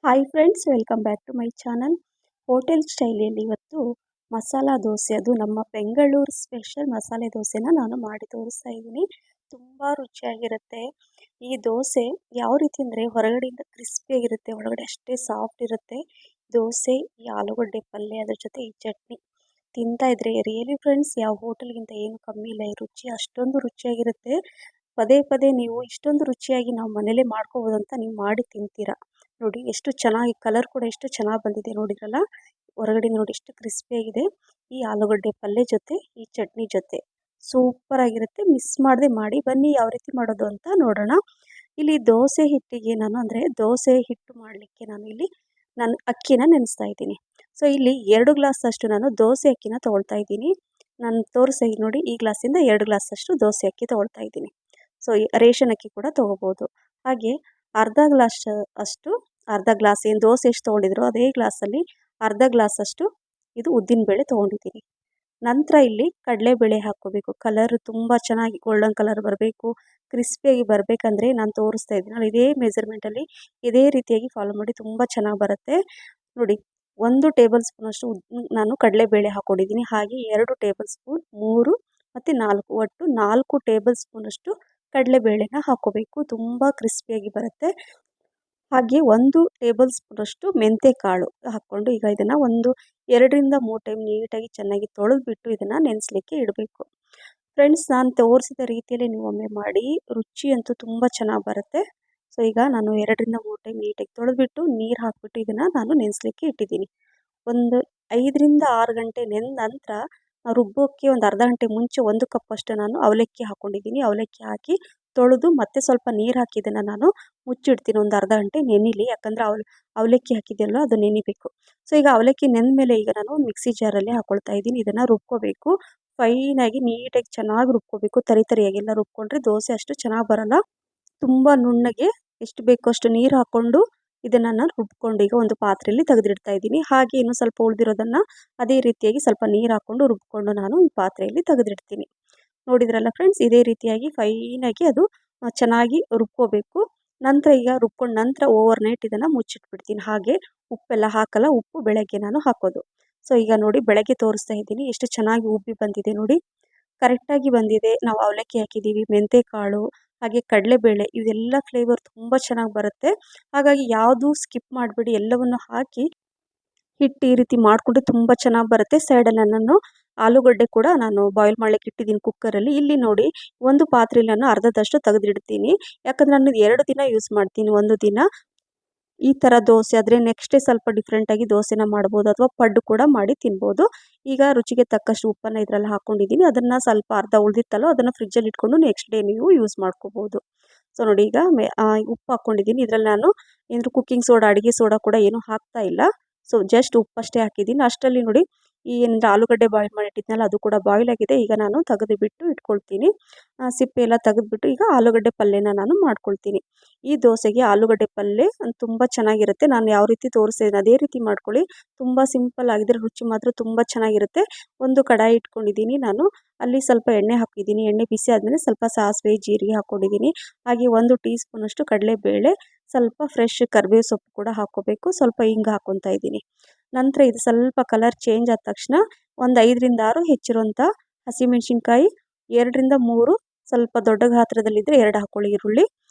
Hi friends, welcome back to my channel. Hotel ಸ್ಟೈಲಲ್ಲಿ ಇವತ್ತು ಮಸಾಲ ದೋಸೆ, ಅದು ನಮ್ಮ ಬೆಂಗಳೂರು ಸ್ಪೆಷಲ್ ಮಸಾಲೆ ದೋಸೆನ ನಾನು ಮಾಡಿ ತೋರಿಸ್ತಾ ಇದ್ದೀನಿ. ತುಂಬ ರುಚಿಯಾಗಿರುತ್ತೆ. ಈ ದೋಸೆ ಯಾವ ರೀತಿ ಅಂದರೆ ಹೊರಗಡೆಯಿಂದ ಕ್ರಿಸ್ಪಿಯಾಗಿರುತ್ತೆ, ಒಳಗಡೆ ಅಷ್ಟೇ ಸಾಫ್ಟ್ ಇರುತ್ತೆ. ದೋಸೆ, ಈ ಆಲೂಗಡ್ಡೆ ಪಲ್ಯ, ಅದ್ರ ಜೊತೆ ಈ ಚಟ್ನಿ ತಿಂತಾ ಇದ್ರೆ ರಿಯಲಿ ಫ್ರೆಂಡ್ಸ್, ಯಾವ ಹೋಟೆಲ್ಗಿಂತ ಏನು ಕಮ್ಮಿ ಇಲ್ಲ. ಈ ರುಚಿ ಅಷ್ಟೊಂದು ರುಚಿಯಾಗಿರುತ್ತೆ. ಪದೇ ಪದೇ ನೀವು ಇಷ್ಟೊಂದು ರುಚಿಯಾಗಿ ನಾವು ಮನೇಲೇ ಮಾಡ್ಕೋಬೋದು ಅಂತ ನೀವು ಮಾಡಿ ತಿಂತೀರಾ. ನೋಡಿ ಎಷ್ಟು ಚೆನ್ನಾಗಿ, ಕಲರ್ ಕೂಡ ಎಷ್ಟು ಚೆನ್ನಾಗಿ ಬಂದಿದೆ ನೋಡಿದ್ರಲ್ಲ. ಹೊರಗಡೆ ನೋಡಿ ಎಷ್ಟು ಕ್ರಿಸ್ಪಿಯಾಗಿದೆ. ಈ ಆಲೂಗಡ್ಡೆ ಪಲ್ಯ ಜೊತೆ ಈ ಚಟ್ನಿ ಜೊತೆ ಸೂಪರ್ ಆಗಿರುತ್ತೆ. ಮಿಸ್ ಮಾಡದೆ ಮಾಡಿ ಬನ್ನಿ. ಯಾವ ರೀತಿ ಮಾಡೋದು ಅಂತ ನೋಡೋಣ. ಇಲ್ಲಿ ದೋಸೆ ಹಿಟ್ಟಿಗೆ ದೋಸೆ ಹಿಟ್ಟು ಮಾಡಲಿಕ್ಕೆ ನಾನು ಅಕ್ಕಿನ ನೆನೆಸ್ತಾ ಇದ್ದೀನಿ. ಸೊ ಇಲ್ಲಿ 2 ಗ್ಲಾಸ್ ಅಷ್ಟು ನಾನು ದೋಸೆ ಅಕ್ಕಿನ ತೊಗೊಳ್ತಾ ಇದ್ದೀನಿ. ನಾನು ತೋರಿಸ್ತಾ ಇದ್ದೀನಿ ನೋಡಿ, ಈ ಗ್ಲಾಸಿಂದ 2 ಗ್ಲಾಸ್ ಅಷ್ಟು ದೋಸೆ ಅಕ್ಕಿ ತೊಗೊಳ್ತಾ ಇದ್ದೀನಿ. ಸೊ ರೇಷನ್ ಅಕ್ಕಿ ಕೂಡ ತೊಗೋಬೋದು. ಹಾಗೆ ಅರ್ಧ ಗ್ಲಾಸ್ ಅಷ್ಟು, ಅರ್ಧ ಗ್ಲಾಸ್ ಏನು ದೋಸೆ ಎಷ್ಟು ತೊಗೊಂಡಿದ್ರು ಅದೇ ಗ್ಲಾಸಲ್ಲಿ ಅರ್ಧ ಗ್ಲಾಸ್ ಅಷ್ಟು ಇದು ಉದ್ದಿನಬೇಳೆ ತೊಗೊಂಡಿದ್ದೀನಿ. ನಂತರ ಇಲ್ಲಿ ಕಡಲೆಬೇಳೆ ಹಾಕ್ಕೋಬೇಕು. ಕಲರ್ ತುಂಬ ಚೆನ್ನಾಗಿ ಗೋಲ್ಡನ್ ಕಲರ್ ಬರಬೇಕು, ಕ್ರಿಸ್ಪಿಯಾಗಿ ಬರಬೇಕಂದ್ರೆ ನಾನು ತೋರಿಸ್ತಾ ಇದ್ದೀನಿ ಇದೇ ಮೆಜರ್ಮೆಂಟಲ್ಲಿ ಇದೇ ರೀತಿಯಾಗಿ ಫಾಲೋ ಮಾಡಿ, ತುಂಬ ಚೆನ್ನಾಗಿ ಬರುತ್ತೆ ನೋಡಿ. 1 ಟೇಬಲ್ ಸ್ಪೂನ್ ಅಷ್ಟು ನಾನು ಕಡಲೆಬೇಳೆ ಹಾಕ್ಕೊಂಡಿದ್ದೀನಿ. ಹಾಗೆ 2 ಟೇಬಲ್ ಸ್ಪೂನ್, 3 ಮತ್ತು 4, ಒಟ್ಟು 4 ಟೇಬಲ್ ಸ್ಪೂನ್ ಅಷ್ಟು ಕಡಲೆಬೇಳೆನ ಹಾಕ್ಕೋಬೇಕು. ತುಂಬ ಕ್ರಿಸ್ಪಿಯಾಗಿ ಬರುತ್ತೆ. ಹಾಗೆ 1 ಟೇಬಲ್ ಸ್ಪೂನ್ ಅಷ್ಟು ಮೆಂತ್ಯ ಕಾಳು ಹಾಕ್ಕೊಂಡು ಈಗ ಇದನ್ನು 2 ರಿಂದ 3 ಟೈಮ್ ನೀಟಾಗಿ ಚೆನ್ನಾಗಿ ತೊಳೆದ್ಬಿಟ್ಟು ಇದನ್ನು ನೆನೆಸಲಿಕ್ಕೆ ಇಡಬೇಕು. ಫ್ರೆಂಡ್ಸ್, ನಾನು ತೋರಿಸಿದ ರೀತಿಯಲ್ಲಿ ನೀವು ಒಮ್ಮೆ ಮಾಡಿ, ರುಚಿ ಅಂತೂ ತುಂಬ ಚೆನ್ನಾಗಿ ಬರುತ್ತೆ. ಸೊ ಈಗ ನಾನು 2 ರಿಂದ 3 ಟೈಮ್ ನೀಟಾಗಿ ತೊಳೆದ್ಬಿಟ್ಟು ನೀರು ಹಾಕಿಬಿಟ್ಟು ಇದನ್ನು ನಾನು ನೆನೆಸಲಿಕ್ಕೆ ಇಟ್ಟಿದ್ದೀನಿ. ಒಂದು 5 ರಿಂದ 6 ಗಂಟೆ ನೆನೆದ ನಂತರ ರುಬ್ಬೋಕ್ಕೆ ಒಂದು ಅರ್ಧ ಗಂಟೆ ಮುಂಚೆ 1 ಕಪ್ ಅಷ್ಟು ನಾನು ಅವಲಕ್ಕಿ ಹಾಕ್ಕೊಂಡಿದ್ದೀನಿ. ಅವಲಕ್ಕಿ ಹಾಕಿ ತೊಳೆದು ಮತ್ತೆ ಸ್ವಲ್ಪ ನೀರು ಹಾಕಿ ಇದನ್ನು ನಾನು ಮುಚ್ಚಿಡ್ತೀನಿ. ಒಂದು ಅರ್ಧ ಗಂಟೆ ನೆನಿಲಿ, ಯಾಕಂದರೆ ಅವಲಕ್ಕಿ ಹಾಕಿದ್ದೆಲ್ಲ ಅದು ನೆನಿಬೇಕು. ಸೊ ಈಗ ಅವಲಕ್ಕಿ ನೆಂದ ಮೇಲೆ ಈಗ ನಾನು ಮಿಕ್ಸಿ ಜಾರಲ್ಲಿ ಹಾಕ್ಕೊಳ್ತಾ ಇದ್ದೀನಿ. ಇದನ್ನು ರುಬ್ಕೋಬೇಕು. ಫೈನಾಗಿ ನೀಟಾಗಿ ಚೆನ್ನಾಗಿ ರುಬ್ಕೋಬೇಕು. ತರಿಯಾಗೆಲ್ಲ ರುಬ್ಕೊಂಡ್ರೆ ದೋಸೆ ಅಷ್ಟು ಚೆನ್ನಾಗಿ ಬರಲ್ಲ. ತುಂಬ ನುಣ್ಣಗೆ ಎಷ್ಟು ಬೇಕೋ ಅಷ್ಟು ನೀರು ಹಾಕ್ಕೊಂಡು ಇದನ್ನು ನಾನು ರುಬ್ಕೊಂಡು ಈಗ ಒಂದು ಪಾತ್ರೆಯಲ್ಲಿ ತೆಗೆದಿಡ್ತಾ ಇದ್ದೀನಿ. ಹಾಗೆ ಇನ್ನು ಸ್ವಲ್ಪ ಉಳಿದಿರೋದನ್ನು ಅದೇ ರೀತಿಯಾಗಿ ಸ್ವಲ್ಪ ನೀರು ಹಾಕ್ಕೊಂಡು ರುಬ್ಕೊಂಡು ನಾನು ಈ ಪಾತ್ರೆಯಲ್ಲಿ ತೆಗೆದಿಡ್ತೀನಿ. ನೋಡಿದ್ರಲ್ಲ ಫ್ರೆಂಡ್ಸ್, ಇದೇ ರೀತಿಯಾಗಿ ಫೈನಾಗಿ ಅದು ಚೆನ್ನಾಗಿ ರುಬ್ಕೋಬೇಕು. ನಂತರ ಈಗ ರುಬ್ಕೊಂಡು ನಂತರ ಓವರ್ ನೈಟ್ ಇದನ್ನು ಮುಚ್ಚಿಟ್ಬಿಡ್ತೀನಿ. ಹಾಗೆ ಉಪ್ಪೆಲ್ಲ ಹಾಕಲ್ಲ, ಉಪ್ಪು ಬೆಳಗ್ಗೆ ನಾನು ಹಾಕೋದು. ಸೊ ಈಗ ನೋಡಿ, ಬೆಳಗ್ಗೆ ತೋರಿಸ್ತಾ ಇದ್ದೀನಿ ಎಷ್ಟು ಚೆನ್ನಾಗಿ ಉಬ್ಬಿ ಬಂದಿದೆ ನೋಡಿ, ಕರೆಕ್ಟಾಗಿ ಬಂದಿದೆ. ನಾವು ಅವಲಕ್ಕಿ ಹಾಕಿದ್ದೀವಿ, ಮೆಂತ್ಯ ಕಾಳು, ಹಾಗೆ ಕಡಲೆಬೇಳೆ, ಇದೆಲ್ಲ ಫ್ಲೇವರ್ ತುಂಬ ಚೆನ್ನಾಗಿ ಬರುತ್ತೆ. ಹಾಗಾಗಿ ಯಾವುದು ಸ್ಕಿಪ್ ಮಾಡಬೇಡಿ, ಎಲ್ಲವನ್ನು ಹಾಕಿ ಹಿಟ್ಟು ಈ ರೀತಿ ಮಾಡಿಕೊಂಡ್ರೆ ತುಂಬ ಚೆನ್ನಾಗಿ ಬರುತ್ತೆ. ಸೈಡಲ್ಲಿ ನಾನು ಆಲೂಗಡ್ಡೆ ಕೂಡ ನಾನು ಬಾಯ್ಲ್ ಮಾಡಲಿಕ್ಕೆ ಇಟ್ಟಿದ್ದೀನಿ ಕುಕ್ಕರಲ್ಲಿ. ಇಲ್ಲಿ ನೋಡಿ, ಒಂದು ಪಾತ್ರೆಯಲ್ಲಿ ನಾನು ಅರ್ಧದಷ್ಟು ತೆಗೆದಿಡ್ತೀನಿ. ಯಾಕಂದರೆ ನಾನು 2 ದಿನ ಯೂಸ್ ಮಾಡ್ತೀನಿ. ಒಂದು ದಿನ ಈ ಥರ ದೋಸೆ ಆದರೆ ನೆಕ್ಸ್ಟ್ ಡೇ ಸ್ವಲ್ಪ ಡಿಫ್ರೆಂಟಾಗಿ ದೋಸೆನ ಮಾಡ್ಬೋದು, ಅಥವಾ ಪಡ್ಡು ಕೂಡ ಮಾಡಿ ತಿನ್ಬೋದು. ಈಗ ರುಚಿಗೆ ತಕ್ಕಷ್ಟು ಉಪ್ಪನ್ನು ಇದರಲ್ಲಿ ಹಾಕ್ಕೊಂಡಿದ್ದೀನಿ. ಅದನ್ನು ಸ್ವಲ್ಪ ಅರ್ಧ ಉಳಿದಿತ್ತಲ್ಲೋ ಅದನ್ನು ಫ್ರಿಜ್ಜಲ್ಲಿ ಇಟ್ಕೊಂಡು ನೆಕ್ಸ್ಟ್ ಡೇ ನೀವು ಯೂಸ್ ಮಾಡ್ಕೋಬೋದು. ಸೊ ನೋಡಿ, ಈಗ ಉಪ್ಪು ಹಾಕ್ಕೊಂಡಿದ್ದೀನಿ. ಇದರಲ್ಲಿ ನಾನು ಏನಾದರೂ ಕುಕ್ಕಿಂಗ್ ಸೋಡಾ, ಅಡುಗೆ ಸೋಡಾ ಕೂಡ ಏನೂ ಹಾಕ್ತಾ ಇಲ್ಲ. ಸೊ ಜಸ್ಟ್ ಉಪ್ಪಷ್ಟೇ ಹಾಕಿದ್ದೀನಿ. ಅಷ್ಟರಲ್ಲಿ ನೋಡಿ, ಈ ಏನಿದೆ ಆಲೂಗಡ್ಡೆ ಬಾಯ್ಲ್ ಮಾಡಿಟ್ಟಿದ್ನಲ್ಲ ಅದು ಕೂಡ ಬಾಯ್ಲ್ ಆಗಿದೆ. ಈಗ ನಾನು ತೆಗೆದುಬಿಟ್ಟು ಇಟ್ಕೊಳ್ತೀನಿ. ಸಿಪ್ಪೆ ಎಲ್ಲ ತೆಗೆದುಬಿಟ್ಟು ಈಗ ಆಲೂಗಡ್ಡೆ ಪಲ್ಯನ ನಾನು ಮಾಡ್ಕೊಳ್ತೀನಿ. ಈ ದೋಸೆಗೆ ಆಲೂಗಡ್ಡೆ ಪಲ್ಯ ತುಂಬ ಚೆನ್ನಾಗಿರುತ್ತೆ. ನಾನು ಯಾವ ರೀತಿ ತೋರಿಸ್ತಿದ್ದೀನಿ ಅದೇ ರೀತಿ ಮಾಡ್ಕೊಳ್ಳಿ. ತುಂಬ ಸಿಂಪಲ್ ಆಗಿದ್ರೆ ರುಚಿ ಮಾತ್ರ ತುಂಬ ಚೆನ್ನಾಗಿರುತ್ತೆ. ಒಂದು ಕಡಾಯಿ ಇಟ್ಕೊಂಡಿದ್ದೀನಿ ನಾನು, ಅಲ್ಲಿ ಸ್ವಲ್ಪ ಎಣ್ಣೆ ಹಾಕಿದ್ದೀನಿ. ಎಣ್ಣೆ ಬಿಸಿ ಆದಮೇಲೆ ಸ್ವಲ್ಪ ಸಾಸಿವೆ, ಜೀರಿಗೆ ಹಾಕ್ಕೊಂಡಿದ್ದೀನಿ. ಹಾಗೆ 1 ಟೀ ಸ್ಪೂನಷ್ಟು ಕಡಲೆಬೇಳೆ, ಸ್ವಲ್ಪ ಫ್ರೆಶ್ ಕರಿಬೇವು ಸೊಪ್ಪು ಕೂಡ ಹಾಕ್ಕೋಬೇಕು. ಸ್ವಲ್ಪ ಹಿಂಗೆ ಹಾಕ್ಕೊತಾ ಇದ್ದೀನಿ. ನಂತರ ಇದು ಸ್ವಲ್ಪ ಕಲರ್ ಚೇಂಜ್ ಆದ ತಕ್ಷಣ ಒಂದು 5 ರಿಂದ 6 ಹೆಚ್ಚಿರುವಂಥ ಹಸಿಮೆಣಸಿನ್ಕಾಯಿ, 2 ರಿಂದ 3 ಸ್ವಲ್ಪ ದೊಡ್ಡ ಗಾತ್ರದಲ್ಲಿದ್ದರೆ 2 ಹಾಕ್ಕೊಳ್ಳಿ ಈರುಳ್ಳಿ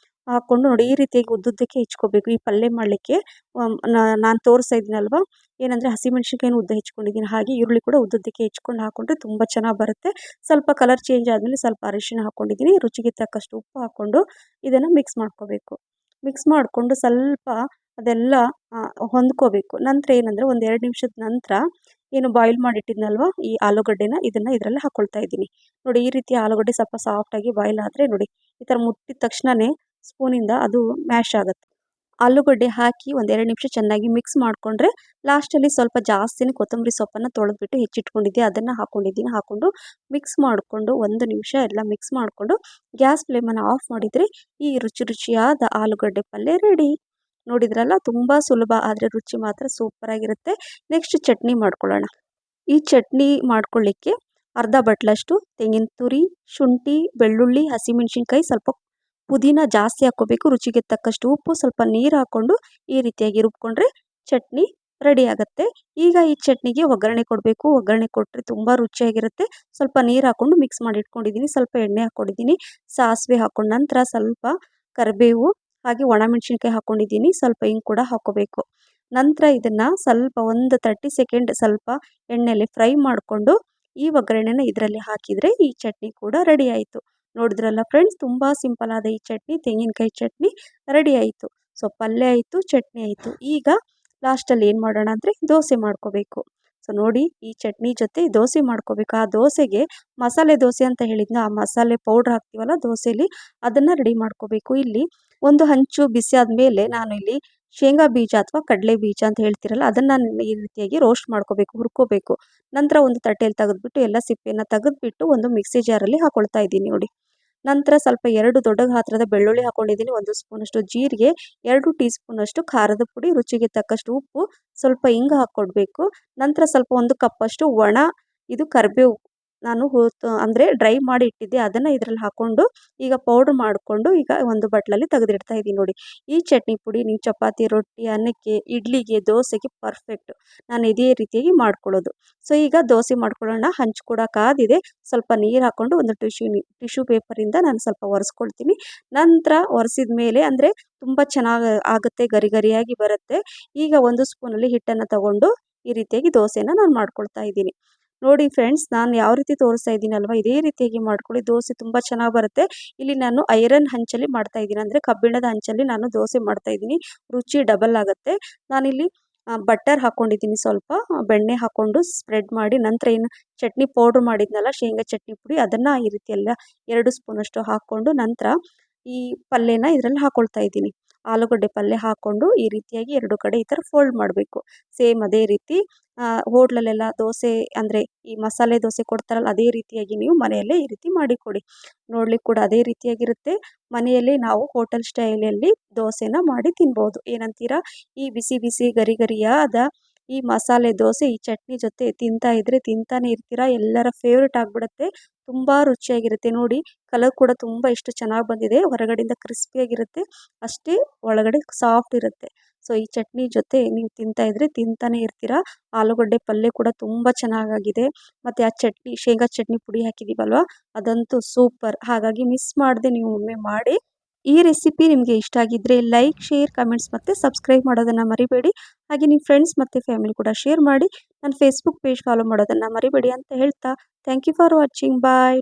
ಹಾಕ್ಕೊಂಡು ನೋಡಿ, ಈ ರೀತಿಯಾಗಿ ಉದ್ದುದ್ದಕ್ಕೆ ಹೆಚ್ಕೋಬೇಕು. ಈ ಪಲ್ಯ ಮಾಡಲಿಕ್ಕೆ ನಾನು ತೋರಿಸ್ತಾ ಇದ್ದೀನಲ್ವ, ಏನಂದರೆ ಹಸಿಮೆಣಸಿನ್ಕಾಯಿನ ಉದ್ದ ಹೆಚ್ಕೊಂಡಿದ್ದೀನಿ. ಹಾಗೆ ಈರುಳ್ಳಿ ಕೂಡ ಉದ್ದುದ್ದಕ್ಕೆ ಹೆಚ್ಕೊಂಡು ಹಾಕ್ಕೊಂಡ್ರೆ ತುಂಬ ಚೆನ್ನಾಗಿ ಬರುತ್ತೆ. ಸ್ವಲ್ಪ ಕಲರ್ ಚೇಂಜ್ ಆದಮೇಲೆ ಸ್ವಲ್ಪ ಅರಿಶಿಣ ಹಾಕ್ಕೊಂಡಿದ್ದೀನಿ. ರುಚಿಗೆ ತಕ್ಕಷ್ಟು ಉಪ್ಪು ಹಾಕ್ಕೊಂಡು ಇದನ್ನು ಮಿಕ್ಸ್ ಮಾಡ್ಕೋಬೇಕು. ಮಿಕ್ಸ್ ಮಾಡಿಕೊಂಡು ಸ್ವಲ್ಪ ಅದೆಲ್ಲ ಹೊಂದ್ಕೋಬೇಕು. ನಂತರ ಏನಂದರೆ ಒಂದು 2 ನಿಮಿಷದ ನಂತರ ಏನು ಬಾಯ್ಲ್ ಮಾಡಿಟ್ಟಿದ್ನಲ್ವ ಈ ಆಲೂಗಡ್ಡೆನ, ಇದನ್ನು ಇದರಲ್ಲಿ ಹಾಕ್ಕೊಳ್ತಾ ಇದ್ದೀನಿ. ನೋಡಿ, ಈ ರೀತಿ ಆಲೂಗಡ್ಡೆ ಸ್ವಲ್ಪ ಸಾಫ್ಟಾಗಿ ಬಾಯ್ಲ್ ಆದರೆ ನೋಡಿ, ಈ ಥರ ಮುಟ್ಟಿದ ತಕ್ಷಣವೇ ಸ್ಪೂನಿಂದ ಅದು ಮ್ಯಾಶ್ ಆಗುತ್ತೆ. ಆಲೂಗಡ್ಡೆ ಹಾಕಿ ಒಂದು 2 ನಿಮಿಷ ಚೆನ್ನಾಗಿ ಮಿಕ್ಸ್ ಮಾಡಿಕೊಂಡ್ರೆ ಲಾಸ್ಟಲ್ಲಿ ಸ್ವಲ್ಪ ಜಾಸ್ತಿನೇ ಕೊತ್ತಂಬರಿ ಸೊಪ್ಪನ್ನು ತೊಳೆದ್ಬಿಟ್ಟು ಹೆಚ್ಚಿಟ್ಕೊಂಡಿದ್ದೆ ಅದನ್ನು ಹಾಕ್ಕೊಂಡಿದ್ದೀನಿ. ಹಾಕ್ಕೊಂಡು ಮಿಕ್ಸ್ ಮಾಡಿಕೊಂಡು 1 ನಿಮಿಷ ಎಲ್ಲ ಮಿಕ್ಸ್ ಮಾಡಿಕೊಂಡು ಗ್ಯಾಸ್ ಫ್ಲೇಮನ್ನು ಆಫ್ ಮಾಡಿದರೆ ಈ ರುಚಿಯಾದ ಆಲೂಗಡ್ಡೆ ಪಲ್ಯ ರೆಡಿ. ನೋಡಿದ್ರಲ್ಲ, ತುಂಬ ಸುಲಭ, ಆದರೆ ರುಚಿ ಮಾತ್ರ ಸೂಪರಾಗಿರುತ್ತೆ. ನೆಕ್ಸ್ಟ್ ಚಟ್ನಿ ಮಾಡ್ಕೊಳ್ಳೋಣ. ಈ ಚಟ್ನಿ ಮಾಡ್ಕೊಳ್ಳಿಕ್ಕೆ ಅರ್ಧ ಬಟ್ಲಷ್ಟು ತೆಂಗಿನ ತುರಿ, ಶುಂಠಿ, ಬೆಳ್ಳುಳ್ಳಿ, ಹಸಿಮೆಣಸಿನ್ಕಾಯಿ, ಸ್ವಲ್ಪ ಪುದೀನ ಜಾಸ್ತಿ ಹಾಕ್ಕೋಬೇಕು, ರುಚಿಗೆ ತಕ್ಕಷ್ಟು ಉಪ್ಪು, ಸ್ವಲ್ಪ ನೀರು ಹಾಕ್ಕೊಂಡು ಈ ರೀತಿಯಾಗಿ ರುಬ್ಕೊಂಡ್ರೆ ಚಟ್ನಿ ರೆಡಿ ಆಗುತ್ತೆ. ಈಗ ಈ ಚಟ್ನಿಗೆ ಒಗ್ಗರಣೆ ಕೊಡಬೇಕು. ಒಗ್ಗರಣೆ ಕೊಟ್ಟರೆ ತುಂಬ ರುಚಿಯಾಗಿರುತ್ತೆ. ಸ್ವಲ್ಪ ನೀರು ಹಾಕ್ಕೊಂಡು ಮಿಕ್ಸ್ ಮಾಡಿ ಇಟ್ಕೊಂಡಿದ್ದೀನಿ. ಸ್ವಲ್ಪ ಎಣ್ಣೆ ಹಾಕ್ಕೊಂಡಿದ್ದೀನಿ, ಸಾಸಿವೆ ಹಾಕ್ಕೊಂಡು ನಂತರ ಸ್ವಲ್ಪ ಕರಿಬೇವು ಹಾಗೆ ಒಣಮೆಣಸಿನ್ಕಾಯಿ ಹಾಕ್ಕೊಂಡಿದ್ದೀನಿ. ಸ್ವಲ್ಪ ಹಿಂಗೆ ಕೂಡ ಹಾಕ್ಕೋಬೇಕು. ನಂತರ ಇದನ್ನು ಸ್ವಲ್ಪ ಒಂದು 30 ಸೆಕೆಂಡ್ ಸ್ವಲ್ಪ ಎಣ್ಣೆಯಲ್ಲಿ ಫ್ರೈ ಮಾಡಿಕೊಂಡು ಈ ಒಗ್ಗರಣೆನ ಇದರಲ್ಲಿ ಹಾಕಿದರೆ ಈ ಚಟ್ನಿ ಕೂಡ ರೆಡಿ ಆಯಿತು. ನೋಡಿದ್ರಲ್ಲ ಫ್ರೆಂಡ್ಸ್, ತುಂಬ ಸಿಂಪಲ್ ಆದ ಈ ಚಟ್ನಿ, ತೆಂಗಿನಕಾಯಿ ಚಟ್ನಿ ರೆಡಿ ಆಯಿತು. ಸೊ ಪಲ್ಯ ಆಯಿತು, ಚಟ್ನಿ ಆಯಿತು. ಈಗ ಲಾಸ್ಟಲ್ಲಿ ಏನು ಮಾಡೋಣ ಅಂದರೆ ದೋಸೆ ಮಾಡ್ಕೋಬೇಕು. ಸೊ ನೋಡಿ, ಈ ಚಟ್ನಿ ಜೊತೆ ದೋಸೆ ಮಾಡ್ಕೋಬೇಕು. ಆ ದೋಸೆಗೆ ಮಸಾಲೆ ದೋಸೆ ಅಂತ ಹೇಳಿದ್ನ, ಆ ಮಸಾಲೆ ಪೌಡ್ರ್ ಹಾಕ್ತೀವಲ್ಲ ದೋಸೆಯಲ್ಲಿ, ಅದನ್ನು ರೆಡಿ ಮಾಡ್ಕೋಬೇಕು. ಇಲ್ಲಿ ಒಂದು ಹಂಚು ಬಿಸಿ ಆದಮೇಲೆ ನಾನು ಇಲ್ಲಿ ಶೇಂಗಾ ಬೀಜ ಅಥವಾ ಕಡಲೆ ಬೀಜ ಅಂತ ಹೇಳ್ತಿರಲ್ಲ, ಅದನ್ನು ಈ ರೀತಿಯಾಗಿ ರೋಸ್ಟ್ ಮಾಡ್ಕೋಬೇಕು, ಹುರ್ಕೋಬೇಕು. ನಂತರ ಒಂದು ತಟ್ಟೆಯಲ್ಲಿ ತೆಗೆದುಬಿಟ್ಟು ಎಲ್ಲ ಸಿಪ್ಪೆಯನ್ನು ತೆಗೆದುಬಿಟ್ಟು ಒಂದು ಮಿಕ್ಸಿ ಜಾರಲ್ಲಿ ಹಾಕೊಳ್ತಾ ಇದ್ದೀನಿ ನೋಡಿ. ನಂತರ ಸ್ವಲ್ಪ 2 ದೊಡ್ಡ ಗಾತ್ರದ ಬೆಳ್ಳುಳ್ಳಿ ಹಾಕ್ಕೊಂಡಿದ್ದೀನಿ, 1 ಸ್ಪೂನಷ್ಟು ಜೀರಿಗೆ, 2 ಟೀ ಸ್ಪೂನಷ್ಟು ಖಾರದ ಪುಡಿ, ರುಚಿಗೆ ತಕ್ಕಷ್ಟು ಉಪ್ಪು, ಸ್ವಲ್ಪ ಹಿಂಗೆ ಹಾಕ್ಕೊಡ್ಬೇಕು. ನಂತರ ಸ್ವಲ್ಪ 1 ಕಪ್ಪಷ್ಟು ಒಣ ಇದು ಕರಿಬೇವು ನಾನು ಅಂದರೆ ಡ್ರೈ ಮಾಡಿ ಇಟ್ಟಿದ್ದೆ, ಅದನ್ನು ಇದರಲ್ಲಿ ಹಾಕ್ಕೊಂಡು ಈಗ ಪೌಡ್ರ್ ಮಾಡಿಕೊಂಡು ಈಗ ಒಂದು ಬಟ್ಲಲ್ಲಿ ತೆಗೆದಿಡ್ತಾ ಇದ್ದೀನಿ ನೋಡಿ. ಈ ಚಟ್ನಿ ಪುಡಿ ನೀವು ಚಪಾತಿ, ರೊಟ್ಟಿ, ಅನ್ನಕ್ಕೆ, ಇಡ್ಲಿಗೆ, ದೋಸೆಗೆ ಪರ್ಫೆಕ್ಟ್. ನಾನು ಇದೇ ರೀತಿಯಾಗಿ ಮಾಡ್ಕೊಳ್ಳೋದು. ಸೊ ಈಗ ದೋಸೆ ಮಾಡ್ಕೊಳ್ಳೋಣ. ಹಂಚು ಕೂಡ ಕಾದಿದೆ. ಸ್ವಲ್ಪ ನೀರು ಹಾಕ್ಕೊಂಡು ಒಂದು ಟಿಶ್ಯೂ ಪೇಪರಿಂದ ನಾನು ಸ್ವಲ್ಪ ಒರೆಸ್ಕೊಳ್ತೀನಿ. ನಂತರ ಒರೆಸಿದ ಮೇಲೆ ಅಂದರೆ ತುಂಬ ಚೆನ್ನಾಗಿ ಆಗುತ್ತೆ, ಗರಿ ಗರಿಯಾಗಿ ಬರುತ್ತೆ. ಈಗ 1 ಸ್ಪೂನಲ್ಲಿ ಹಿಟ್ಟನ್ನು ತಗೊಂಡು ಈ ರೀತಿಯಾಗಿ ದೋಸೆನ ನಾನು ಮಾಡ್ಕೊಳ್ತಾ ಇದ್ದೀನಿ. ನೋಡಿ ಫ್ರೆಂಡ್ಸ್, ನಾನು ಯಾವ ರೀತಿ ತೋರಿಸ್ತಾ ಇದ್ದೀನಲ್ವ, ಇದೇ ರೀತಿಯಾಗಿ ಮಾಡ್ಕೊಳ್ಳಿ. ದೋಸೆ ತುಂಬ ಚೆನ್ನಾಗಿ ಬರುತ್ತೆ. ಇಲ್ಲಿ ನಾನು ಐರನ್ ಹಂಚಲ್ಲಿ ಮಾಡ್ತಾ ಇದ್ದೀನಿ, ಅಂದರೆ ಕಬ್ಬಿಣದ ಹಂಚಲ್ಲಿ ನಾನು ದೋಸೆ ಮಾಡ್ತಾ ಇದ್ದೀನಿ. ರುಚಿ ಡಬಲ್ ಆಗುತ್ತೆ. ನಾನಿಲ್ಲಿ ಬಟರ್ ಹಾಕ್ಕೊಂಡಿದ್ದೀನಿ, ಸ್ವಲ್ಪ ಬೆಣ್ಣೆ ಹಾಕ್ಕೊಂಡು ಸ್ಪ್ರೆಡ್ ಮಾಡಿ, ನಂತರ ಏನು ಚಟ್ನಿ ಪೌಡ್ರ್ ಮಾಡಿದ್ನಲ್ಲ ಶೇಂಗಾ ಚಟ್ನಿ ಪುಡಿ, ಅದನ್ನು ಈ ರೀತಿ ಎಲ್ಲ 2 ಸ್ಪೂನಷ್ಟು ಹಾಕ್ಕೊಂಡು ನಂತರ ಈ ಪಲ್ಯನ ಇದರಲ್ಲಿ ಹಾಕ್ಕೊಳ್ತಾ ಇದ್ದೀನಿ. ಆಲೂಗಡ್ಡೆ ಪಲ್ಯ ಹಾಕ್ಕೊಂಡು ಈ ರೀತಿಯಾಗಿ 2 ಕಡೆ ಈ ಥರ ಫೋಲ್ಡ್ ಮಾಡಬೇಕು. ಸೇಮ್ ಅದೇ ರೀತಿ ಹೋಟ್ಲಲ್ಲೆಲ್ಲ ದೋಸೆ ಅಂದರೆ ಈ ಮಸಾಲೆ ದೋಸೆ ಕೊಡ್ತಾರಲ್ಲ, ಅದೇ ರೀತಿಯಾಗಿ ನೀವು ಮನೆಯಲ್ಲೇ ಈ ರೀತಿ ಮಾಡಿಕೊಡಿ. ನೋಡ್ಲಿಕ್ಕೆ ಕೂಡ ಅದೇ ರೀತಿಯಾಗಿರುತ್ತೆ. ಮನೆಯಲ್ಲೇ ನಾವು ಹೋಟೆಲ್ ಸ್ಟೈಲಲ್ಲಿ ದೋಸೆನ ಮಾಡಿ ತಿನ್ಬೋದು. ಏನಂತೀರಾ? ಈ ಬಿಸಿ ಬಿಸಿ ಗರಿ ಗರಿಯಾದ ಈ ಮಸಾಲೆ ದೋಸೆ ಈ ಚಟ್ನಿ ಜೊತೆ ತಿಂತಾ ಇದ್ದರೆ ತಿಂತಾನೆ ಇರ್ತೀರಾ. ಎಲ್ಲರ ಫೇವ್ರೇಟ್ ಆಗಿಬಿಡುತ್ತೆ. ತುಂಬ ರುಚಿಯಾಗಿರುತ್ತೆ. ನೋಡಿ, ಕಲರ್ ಕೂಡ ತುಂಬ ಎಷ್ಟು ಚೆನ್ನಾಗಿ ಬಂದಿದೆ. ಹೊರಗಡೆಯಿಂದ ಕ್ರಿಸ್ಪಿಯಾಗಿರುತ್ತೆ, ಅಷ್ಟೇ ಒಳಗಡೆ ಸಾಫ್ಟ್ ಇರುತ್ತೆ. ಸೊ ಈ ಚಟ್ನಿ ಜೊತೆ ನೀವು ತಿಂತಾ ಇದ್ದರೆ ತಿಂತಾನೆ ಇರ್ತೀರಾ. ಆಲೂಗಡ್ಡೆ ಪಲ್ಯ ಕೂಡ ತುಂಬ ಚೆನ್ನಾಗಾಗಿದೆ. ಮತ್ತು ಆ ಚಟ್ನಿ, ಶೇಂಗಾ ಚಟ್ನಿ ಪುಡಿ ಹಾಕಿದ್ದೀವಲ್ವ, ಅದಂತೂ ಸೂಪರ್. ಹಾಗಾಗಿ ಮಿಸ್ ಮಾಡದೆ ನೀವು ಒಮ್ಮೆ ಮಾಡಿ. ಈ ರೆಸಿಪಿ ನಿಮಗೆ ಇಷ್ಟ ಆಗಿದ್ದರೆ ಲೈಕ್, ಶೇರ್, ಕಮೆಂಟ್ಸ್ ಮತ್ತು ಸಬ್ಸ್ಕ್ರೈಬ್ ಮಾಡೋದನ್ನು ಮರಿಬೇಡಿ. ಹಾಗೆ ನಿಮ್ಮ ಫ್ರೆಂಡ್ಸ್ ಮತ್ತು ಫ್ಯಾಮಿಲಿ ಕೂಡ ಶೇರ್ ಮಾಡಿ. ನನ್ನ ಫೇಸ್ಬುಕ್ ಪೇಜ್ ಫಾಲೋ ಮಾಡೋದನ್ನು ಮರಿಬೇಡಿ ಅಂತ ಹೇಳ್ತಾ thank you for watching. Bye.